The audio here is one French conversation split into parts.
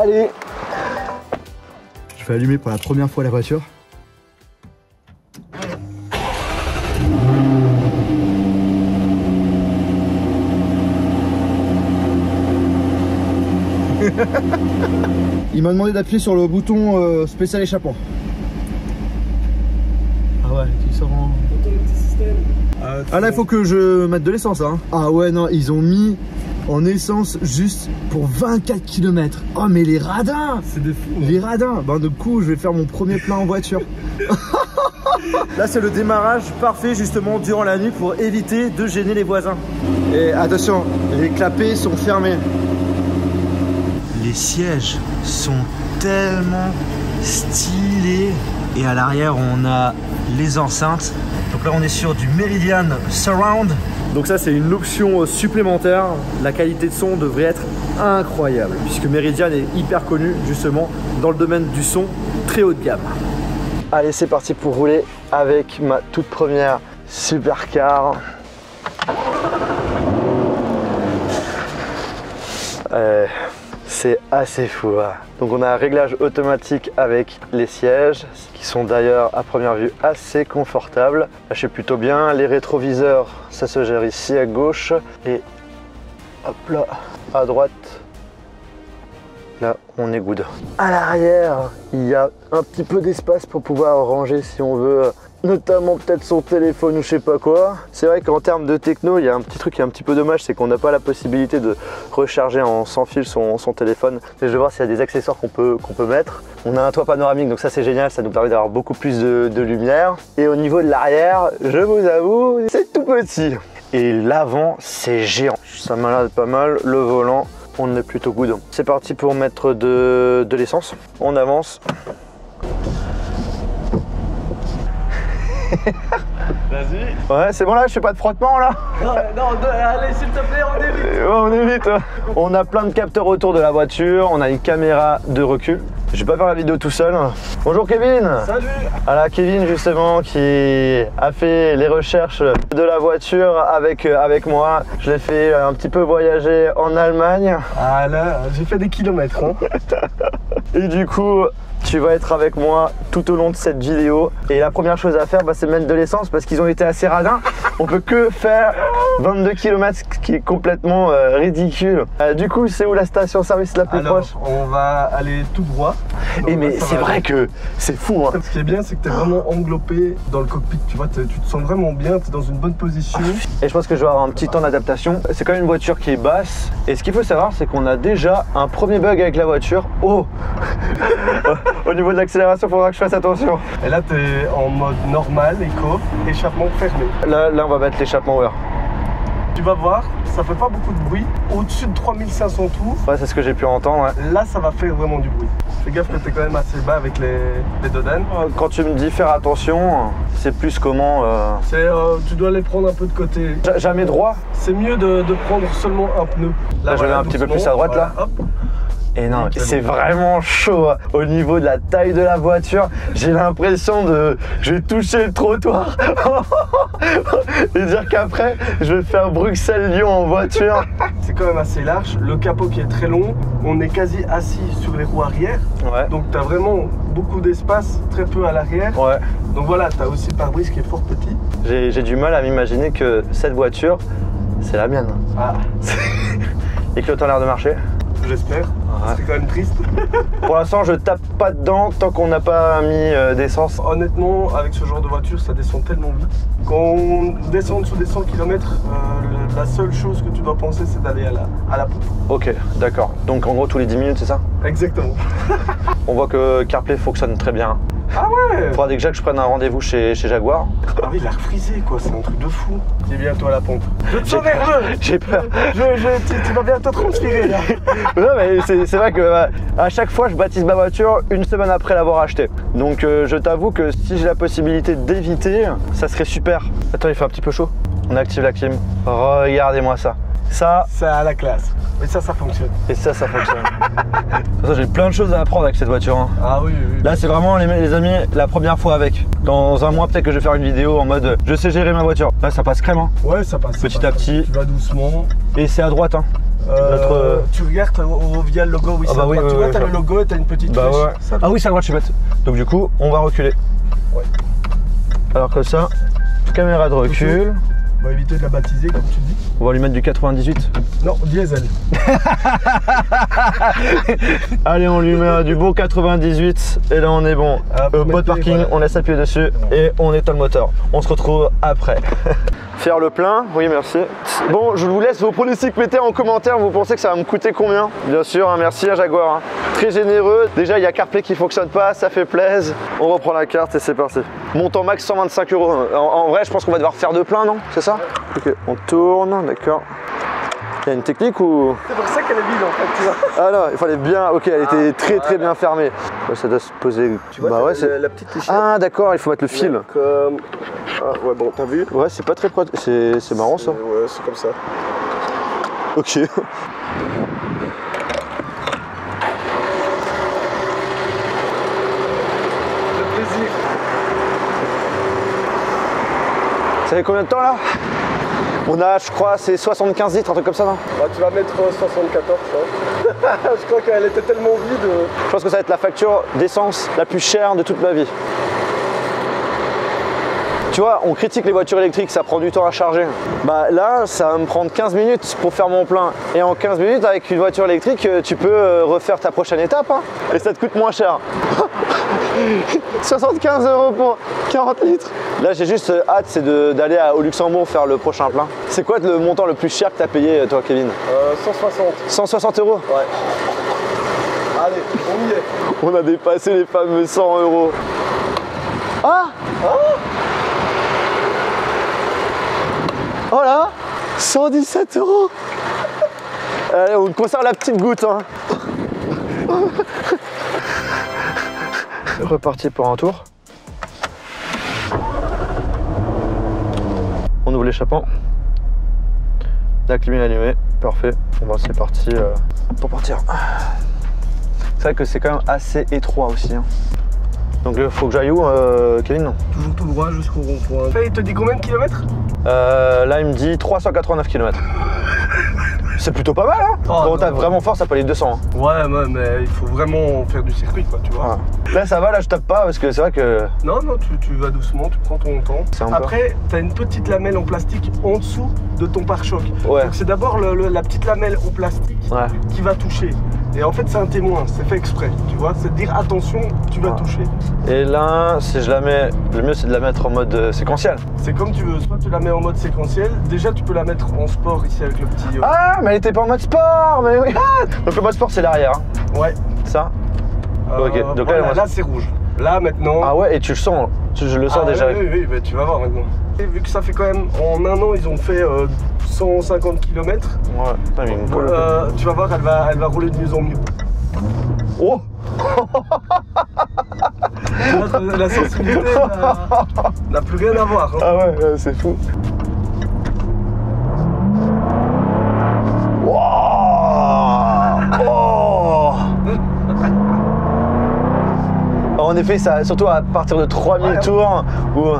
Allez. Je vais allumer pour la première fois la voiture. Il m'a demandé d'appuyer sur le bouton spécial échappement. Ah ouais, tu sors en... Ah là, il faut que je mette de l'essence, hein. Ah ouais, non, ils ont mis en essence juste pour 24 km. Oh, mais les radins! C'est des fous. Les radins! Ben, du coup, je vais faire mon premier plein en voiture. Là, c'est le démarrage parfait, justement, durant la nuit pour éviter de gêner les voisins. Et attention, les clapets sont fermés. Les sièges sont tellement stylés. Et à l'arrière, on a les enceintes. Donc là, on est sur du Meridian Surround. Donc ça, c'est une option supplémentaire. La qualité de son devrait être incroyable, puisque Meridian est hyper connu, justement, dans le domaine du son très haut de gamme. Allez, c'est parti pour rouler avec ma toute première supercar. C'est assez fou, hein. Donc on a un réglage automatique avec les sièges qui sont d'ailleurs à première vue assez confortables. Là je suis plutôt bien. Les rétroviseurs, ça se gère ici à gauche et hop là à droite. Là on est good. À l'arrière il y a un petit peu d'espace pour pouvoir ranger si on veut, notamment peut-être son téléphone ou je sais pas quoi. C'est vrai qu'en termes de techno, il y a un petit truc qui est un petit peu dommage, c'est qu'on n'a pas la possibilité de recharger en sans fil son téléphone. Mais je vais voir s'il y a des accessoires qu'on peut mettre. On a un toit panoramique, donc ça c'est génial, ça nous permet d'avoir beaucoup plus de lumière. Et au niveau de l'arrière, je vous avoue, c'est tout petit. Et l'avant, c'est géant. Ça m'a l'air pas mal. Le volant, on est plutôt good. C'est parti pour mettre de l'essence. On avance. Vas-y. Ouais, c'est bon là, je fais pas de frottement là. Non, allez, s'il te plaît, on est vite. On est vite. On a plein de capteurs autour de la voiture, on a une caméra de recul. Je vais pas faire la vidéo tout seul. Bonjour Kevin. Salut. Voilà, Kevin justement qui a fait les recherches de la voiture avec moi. Je l'ai fait un petit peu voyager en Allemagne. Ah là, j'ai fait des kilomètres, hein. Et du coup, tu vas être avec moi tout au long de cette vidéo. Et la première chose à faire, c'est mettre de l'essence parce qu'ils ont été assez radins. On peut que faire 22 km, ce qui est complètement ridicule. Du coup, c'est où la station-service la plus proche? On va aller tout droit. Et mais c'est vrai que c'est fou, hein. Ce qui est bien, c'est que tu es vraiment englobé dans le cockpit. Tu vois, tu te sens vraiment bien, tu es dans une bonne position. Et je pense que je vais avoir un petit temps d'adaptation. C'est quand même une voiture qui est basse. Et ce qu'il faut savoir, c'est qu'on a déjà un premier bug avec la voiture. Oh. Au niveau de l'accélération, il faudra que je fasse attention. Et là, tu es en mode normal, éco, échappement fermé. Là on va mettre l'échappement ouvert. Tu vas voir, ça fait pas beaucoup de bruit. Au-dessus de 3500 tours. Ouais, c'est ce que j'ai pu entendre. Ouais. Là, ça va faire vraiment du bruit. Fais gaffe que tu es quand même assez bas avec les dodanes. Quand tu me dis faire attention, c'est plus comment tu dois les prendre un peu de côté. Jamais droit. C'est mieux de prendre seulement un pneu. Là, je vais un petit peu plus à droite, voilà, là. Hop. Et non, c'est vraiment chaud. Au niveau de la taille de la voiture, j'ai l'impression de... Je vais toucher le trottoir. Et dire qu'après, je vais faire Bruxelles-Lyon en voiture. C'est quand même assez large. Le capot qui est très long. On est quasi assis sur les roues arrière. Ouais. Donc tu as vraiment beaucoup d'espace, très peu à l'arrière. Ouais. Donc voilà, tu as aussi le pare-brise qui est fort petit. J'ai du mal à m'imaginer que cette voiture, c'est la mienne. Ah. Et que l'autre a l'air de marcher. J'espère. Ouais. C'est quand même triste. Pour l'instant, je tape pas dedans tant qu'on n'a pas mis d'essence. Honnêtement, avec ce genre de voiture, ça descend tellement vite. Quand on descend en dessous des 100 km, la seule chose que tu dois penser, c'est d'aller à la pompe. Ok, d'accord. Donc en gros, tous les 10 minutes, c'est ça? Exactement. On voit que CarPlay fonctionne très bien. Ah ouais. Faudra déjà que je prenne un rendez-vous chez Jaguar. Ah oui, il a refrisé quoi, c'est un truc de fou. Il est bientôt à la pompe. Je te sens nerveux. J'ai peur. Tu vas bientôt transpirer là. Non mais c'est vrai que à chaque fois je baptise ma voiture une semaine après l'avoir achetée. Donc je t'avoue que si j'ai la possibilité d'éviter, ça serait super. Attends, il fait un petit peu chaud. On active la clim. Regardez-moi ça. Ça, c'est à la classe. Et ça fonctionne. Et ça fonctionne. De toute façon, j'ai plein de choses à apprendre avec cette voiture. Hein. Ah oui, oui. Là, c'est vraiment, les amis, la première fois avec. Dans un mois, peut-être que je vais faire une vidéo en mode je sais gérer ma voiture. Là, ça passe crème. Hein. Ouais, ça passe. Petit à petit. Tu vas doucement. Et c'est à droite. Hein. Tu regardes via le logo, oui, ah bah oui, tu vois, t'as le logo et t'as une petite flèche. Ouais. Ah oui, c'est à droite, je suis bête. Donc du coup, on va reculer. Ouais. Alors que ça, caméra de recul. On va éviter de la baptiser, comme tu dis. On va lui mettre du 98. Non, diesel. Allez, on lui met du beau 98 et là on est bon. Mode parking, voilà. On laisse appuyer dessus et on éteint le moteur. On se retrouve après. Faire le plein, oui merci. Bon, je vous laisse vos pronostics, mettez en commentaire, vous pensez que ça va me coûter combien? Bien sûr, hein, merci à Jaguar, hein. Très généreux. Déjà il y a CarPlay qui fonctionne pas, ça fait plaisir. On reprend la carte et c'est parti. Montant max 125 €. En vrai, je pense qu'on va devoir faire de plein, non? C'est ça? Ok, on tourne, d'accord. Il y a une technique ou... C'est pour ça qu'elle est vide en fait, tu vois. Ah non, il fallait bien, ok, elle était très bien fermée. Ouais, ça doit se poser... Tu vois, bah ouais, c'est la petite échelle. Ah d'accord, il faut mettre le fil. Comme... Ah ouais, bon, t'as vu? Ouais, c'est pas très... C'est marrant ça. Ouais, c'est comme ça. Ok. Le plaisir. Ça fait combien de temps là? On a, je crois, c'est 75 litres, un truc comme ça, non? Bah, tu vas mettre 74, hein. Je crois qu'elle était tellement vide. Je pense que ça va être la facture d'essence la plus chère de toute ma vie. Tu vois, on critique les voitures électriques, ça prend du temps à charger. Bah là, ça va me prendre 15 minutes pour faire mon plein. Et en 15 minutes, avec une voiture électrique, tu peux refaire ta prochaine étape, hein, et ça te coûte moins cher. 75 € pour 40 litres. Là, j'ai juste hâte, c'est d'aller au Luxembourg faire le prochain plein. C'est quoi le montant le plus cher que tu as payé, toi, Kevin? 160. 160 €? Ouais. Allez, on y est. On a dépassé les fameux 100 €. Ah! Oh là, 117 €. Allez, on conserve la petite goutte. Hein. Reparti pour un tour. On ouvre l'échappement. La clim est allumée. Parfait. Bon, c'est parti pour partir. C'est vrai que c'est quand même assez étroit aussi. Hein. Donc il faut que j'aille où, Kevin? Toujours tout droit jusqu'au rond-point. Il te dit combien de kilomètres? Là, il me dit 389 km. C'est plutôt pas mal, hein? Oh, quand t'as vraiment fort, ça peut aller 200. Hein. Ouais, mais il faut vraiment faire du circuit, quoi, tu vois. Ouais. Là, ça va, là, je tape pas parce que c'est vrai que... Non, tu vas doucement, tu prends ton temps. Après, t'as une petite lamelle en plastique en dessous de ton pare-choc. Ouais. Donc c'est d'abord la petite lamelle en plastique qui va toucher. Et en fait, c'est un témoin, c'est fait exprès, tu vois. C'est de dire attention, tu vas toucher. Et là, si je la mets, le mieux c'est de la mettre en mode séquentiel. C'est comme tu veux, soit tu la mets en mode séquentiel. Déjà, tu peux la mettre en sport ici avec le petit... Ah, mais elle était pas en mode sport, mais oui. Donc le mode sport, c'est l'arrière. Hein. Ouais. Ça ok, donc voilà, là c'est rouge. Là maintenant... Ah ouais, et tu le sens, je le sens déjà. Oui, mais tu vas voir maintenant. Et vu que ça fait quand même, en un an, ils ont fait 150 km. Ouais, putain, mais tu vas voir, elle va rouler de mieux en mieux. Oh. La sensibilité n'a plus rien à voir. Hein. Ah ouais, c'est fou. Wow. Oh. En effet, ça, surtout à partir de 3000 tours, où...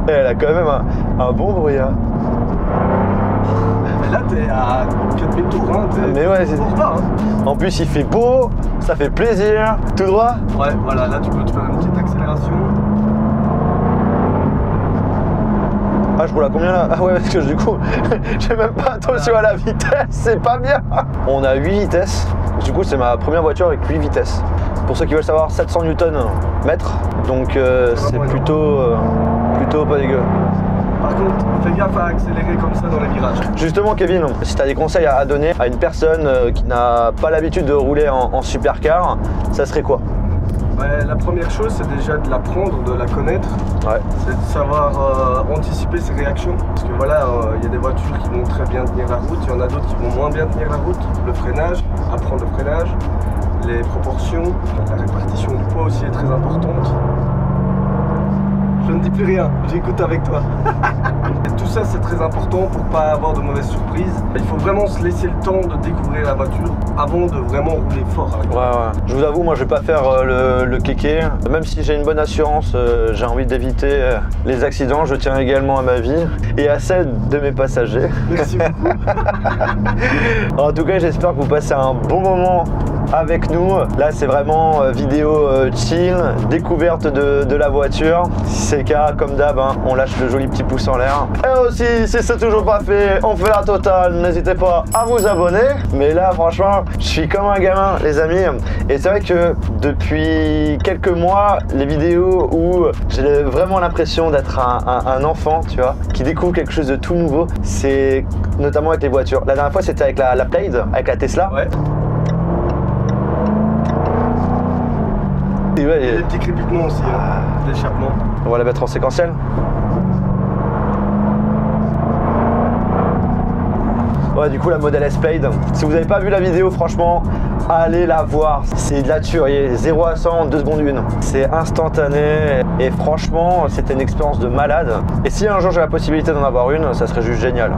Elle a quand même un bon bruit. Hein. Mais là, t'es à 4000 tours. Hein, mais ouais, c'est pas. Hein. En plus, il fait beau, ça fait plaisir. Tout droit. Ouais, voilà, là, tu peux te faire une petite accélération. Ah, je roule à combien là? Ah ouais, parce que du coup, j'ai même pas attention à la vitesse, c'est pas bien. On a 8 vitesses. Du coup, c'est ma première voiture avec 8 vitesses. Pour ceux qui veulent savoir, 700 Nm, donc c'est plutôt pas dégueu. Par contre, fais gaffe à accélérer comme ça dans les virages. Justement, Kevin, si tu as des conseils à donner à une personne qui n'a pas l'habitude de rouler en supercar, ça serait quoi? La première chose, c'est déjà de l'apprendre, de la connaître. Ouais. C'est de savoir anticiper ses réactions. Parce que voilà, il y a des voitures qui vont très bien tenir la route, il y en a d'autres qui vont moins bien tenir la route. Le freinage, apprendre le freinage, les proportions, la répartition du poids aussi est très importante. Je plus rien, j'écoute avec toi. Tout ça c'est très important pour pas avoir de mauvaises surprises. Il faut vraiment se laisser le temps de découvrir la voiture avant de vraiment rouler fort. Ouais. Je vous avoue, moi je vais pas faire le kéké. Même si j'ai une bonne assurance, j'ai envie d'éviter les accidents. Je tiens également à ma vie et à celle de mes passagers. Merci beaucoup. En tout cas, j'espère que vous passez un bon moment avec nous. Là c'est vraiment vidéo chill, découverte de la voiture. Si c'est le cas, comme d'hab, hein, on lâche le joli petit pouce en l'air. Et aussi, si c'est toujours pas fait, on fait la totale. N'hésitez pas à vous abonner. Mais là franchement, je suis comme un gamin les amis. Et c'est vrai que depuis quelques mois, les vidéos où j'ai vraiment l'impression d'être un enfant, tu vois, qui découvre quelque chose de tout nouveau, c'est notamment avec les voitures. La dernière fois c'était avec la Plaid, avec la Tesla. Ouais. Et ouais, des petits crépitements aussi, hein, d'échappement. On va la mettre en séquentiel. Ouais, du coup la Model S Plaid. Si vous n'avez pas vu la vidéo, franchement, allez la voir. C'est de la tuerie, 0 à 100 en 2 secondes 1. C'est instantané et franchement, c'était une expérience de malade. Et si un jour j'ai la possibilité d'en avoir une, ça serait juste génial.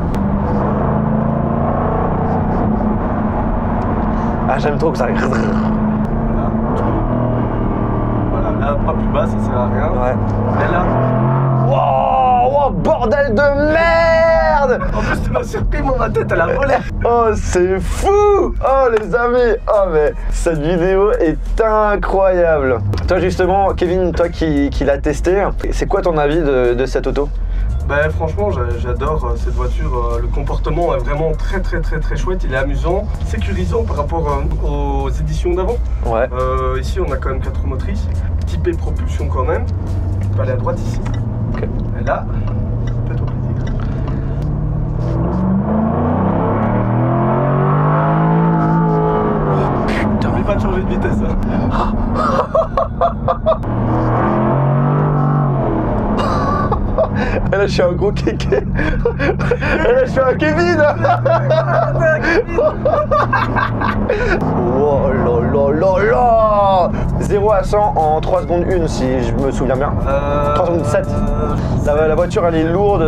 Ah, j'aime trop que ça... Là, pas plus bas, ça sert à rien. Ouais. Mais là... Wow, bordel de merde! En plus, tu m'as surpris, moi, ma tête, elle a volé. Oh, c'est fou! Oh, les amis! Oh, mais cette vidéo est incroyable! Toi, justement, Kevin, toi qui l'as testé, c'est quoi ton avis de cette auto? Ben, franchement, j'adore cette voiture. Le comportement est vraiment très chouette. Il est amusant, sécurisant par rapport aux éditions d'avant. Ouais. Ici, on a quand même 4 roues motrices, typé propulsion quand même. Tu peux aller à droite ici. Ok. Et là, fais-toi plaisir. Putain. N'oublie pas de changer de vitesse. Hein. Et là je suis un gros kéké. Et là je suis un Kevin. Oh là là. 0 à 100 en 3 secondes 1 si je me souviens bien. 3 secondes 7. La voiture elle est lourde,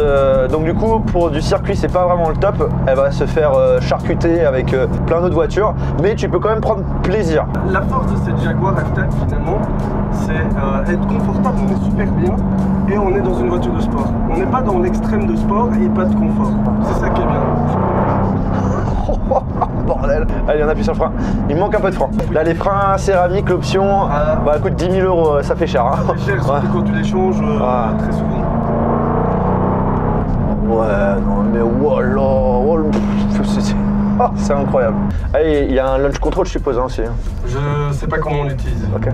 donc du coup pour du circuit c'est pas vraiment le top. Elle va se faire charcuter avec plein d'autres voitures, mais tu peux quand même prendre plaisir. La force de cette Jaguar F-Type finalement, c'est être confortable, on est super bien et on est dans une voiture de sport. On n'est pas dans l'extrême de sport et pas de confort. C'est ça qui est bien. Bordel. Allez, on appuie sur le frein. Il me manque un peu de frein. Là, les freins céramiques, l'option, bah coûte 10 000 €, ça fait cher. Hein. Ça fait cher, surtout quand tu les changes très souvent. Ouais, non mais voilà. C'est incroyable. Allez, il y a un launch control, je suppose, hein, aussi. Je sais pas comment on l'utilise. Ok.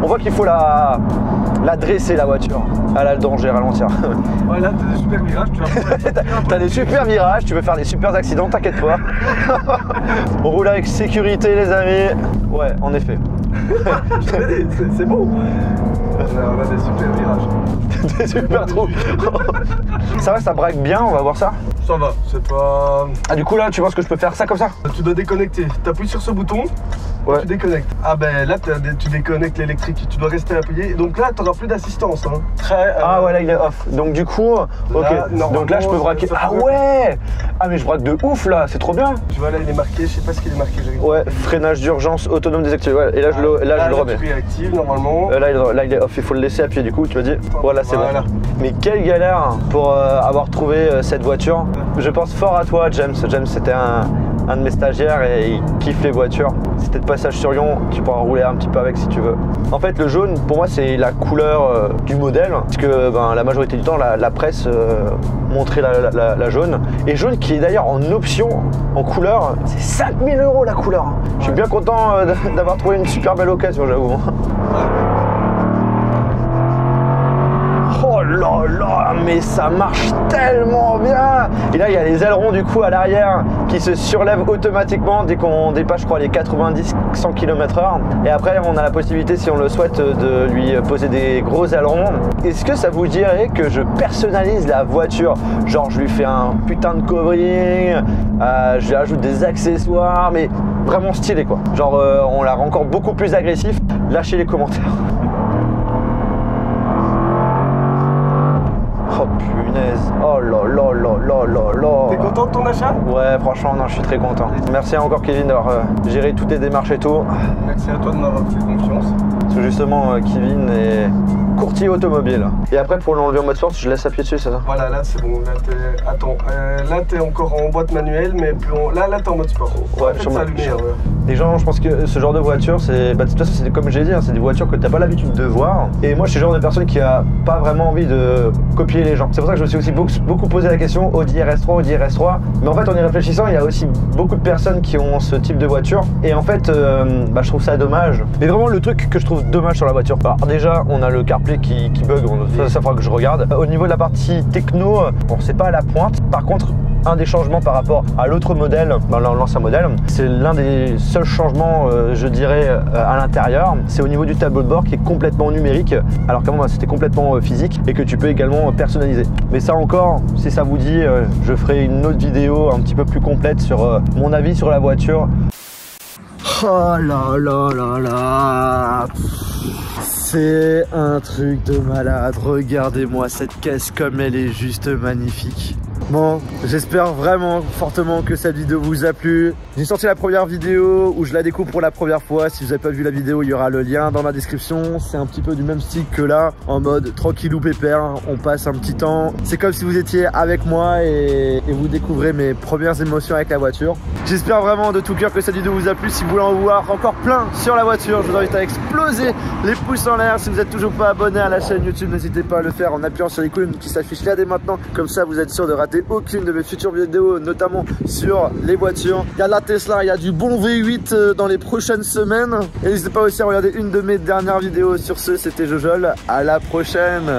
On voit qu'il faut la dresser la voiture. Elle a le danger, ralentir. Ouais, là t'as des super virages, tu vas T'as des super virages, tu veux faire des super accidents, t'inquiète pas. On roule avec sécurité les amis. Ouais, en effet. C'est beau. On a des super virages. Des super trous. Ça va, ça braque bien, on va voir ça. Ça va, c'est pas... Ah du coup là, tu penses que je peux faire ça comme ça? Tu dois déconnecter. T'appuies sur ce bouton, ouais. Tu déconnectes. Ah ben là, tu déconnectes l'électrique, tu dois rester appuyé. Donc là, t'auras plus d'assistance. Hein. Ah ouais, là il est off. Donc du coup, ok. Là, donc là, je peux braquer. Ah ouais. Ah mais je braque de ouf là, c'est trop bien. Tu vois là, il est marqué, je sais pas ce qu'il est marqué. Ouais, freinage d'urgence autonome désactivé. Ouais, et là, je le remets. Tu réactives normalement. Là, il est off. Il faut le laisser appuyer du coup. Tu m'as dit. Voilà, c'est bon. Mais quelle galère pour avoir trouvé cette voiture. Je pense fort à toi, James. James, c'était un de mes stagiaires et il kiffe les voitures. Si t'es de passage sur Lyon, tu pourras rouler un petit peu avec si tu veux. En fait, le jaune, pour moi, c'est la couleur du modèle. Parce que la majorité du temps, la presse montrait la jaune. Et jaune qui est d'ailleurs en option, en couleur, c'est 5 000 € la couleur. Je suis bien content d'avoir trouvé une super belle occasion, j'avoue. Oh là là là, mais ça marche tellement bien. Et là il y a les ailerons du coup à l'arrière qui se surlèvent automatiquement dès qu'on dépasse, je crois, les 90-100 km/h. Et après on a la possibilité, si on le souhaite, de lui poser des gros ailerons. Est-ce que ça vous dirait que je personnalise la voiture? Genre je lui fais un putain de covering, je lui ajoute des accessoires, mais vraiment stylé quoi. Genre on la rend encore beaucoup plus agressif. Lâchez les commentaires. Oh punaise, oh là là là là là là. T'es content de ton achat? Ouais, franchement, non, je suis très content. Merci encore Kevin d'avoir géré toutes les démarches et tout. Merci à toi de m'avoir fait confiance. Parce que justement, Kevin est courtier automobile. Et après, pour l'enlever en mode sport, je laisse appuyer dessus, c'est ça? Voilà, là c'est bon. Là t'es... Attends, là t'es encore en boîte manuelle, mais plus là t'es en mode sport. Ouais, en fait, ça allumé, ouais. Les gens, je pense que ce genre de voiture, c'est, de toute façon, c'est comme j'ai dit, hein, c'est des voitures que t'as pas l'habitude de voir. Et moi, je suis le genre de personne qui a pas vraiment envie de copier les gens. C'est pour ça que je me suis aussi beaucoup posé la question Audi RS3, Audi RS3. Mais en fait, en y réfléchissant, il y a aussi beaucoup de personnes qui ont ce type de voiture. Et en fait, je trouve ça dommage. Mais vraiment, le truc que je trouve dommage sur la voiture, alors déjà, on a le CarPlay qui bug. Ça faudra que je regarde. Au niveau de la partie techno, bon, c'est pas à la pointe. Par contre, un des changements par rapport à l'autre modèle, l'ancien modèle, c'est l'un des seuls changements, je dirais, à l'intérieur. C'est au niveau du tableau de bord qui est complètement numérique, alors qu'avant c'était complètement physique et que tu peux également personnaliser. Mais ça encore, si ça vous dit, je ferai une autre vidéo un petit peu plus complète sur mon avis sur la voiture. Oh là là là là. C'est un truc de malade. Regardez-moi cette caisse comme elle est juste magnifique. Bon, j'espère vraiment fortement que cette vidéo vous a plu. J'ai sorti la première vidéo où je la découvre pour la première fois. Si vous n'avez pas vu la vidéo, il y aura le lien dans la description. C'est un petit peu du même style que là, en mode tranquillou pépère. On passe un petit temps. C'est comme si vous étiez avec moi et vous découvrez mes premières émotions avec la voiture. J'espère vraiment de tout cœur que cette vidéo vous a plu. Si vous voulez en voir encore plein sur la voiture, je vous invite à exploser les pouces en l'air. Si vous n'êtes toujours pas abonné à la chaîne YouTube, n'hésitez pas à le faire en appuyant sur l'icône qui s'affiche là dès maintenant. Comme ça, vous êtes sûr de rater aucune de mes futures vidéos, notamment sur les voitures. Il y a la Tesla, il y a du bon V8 dans les prochaines semaines. Et n'hésitez pas aussi à regarder une de mes dernières vidéos. Sur ce, c'était Jojol. À la prochaine.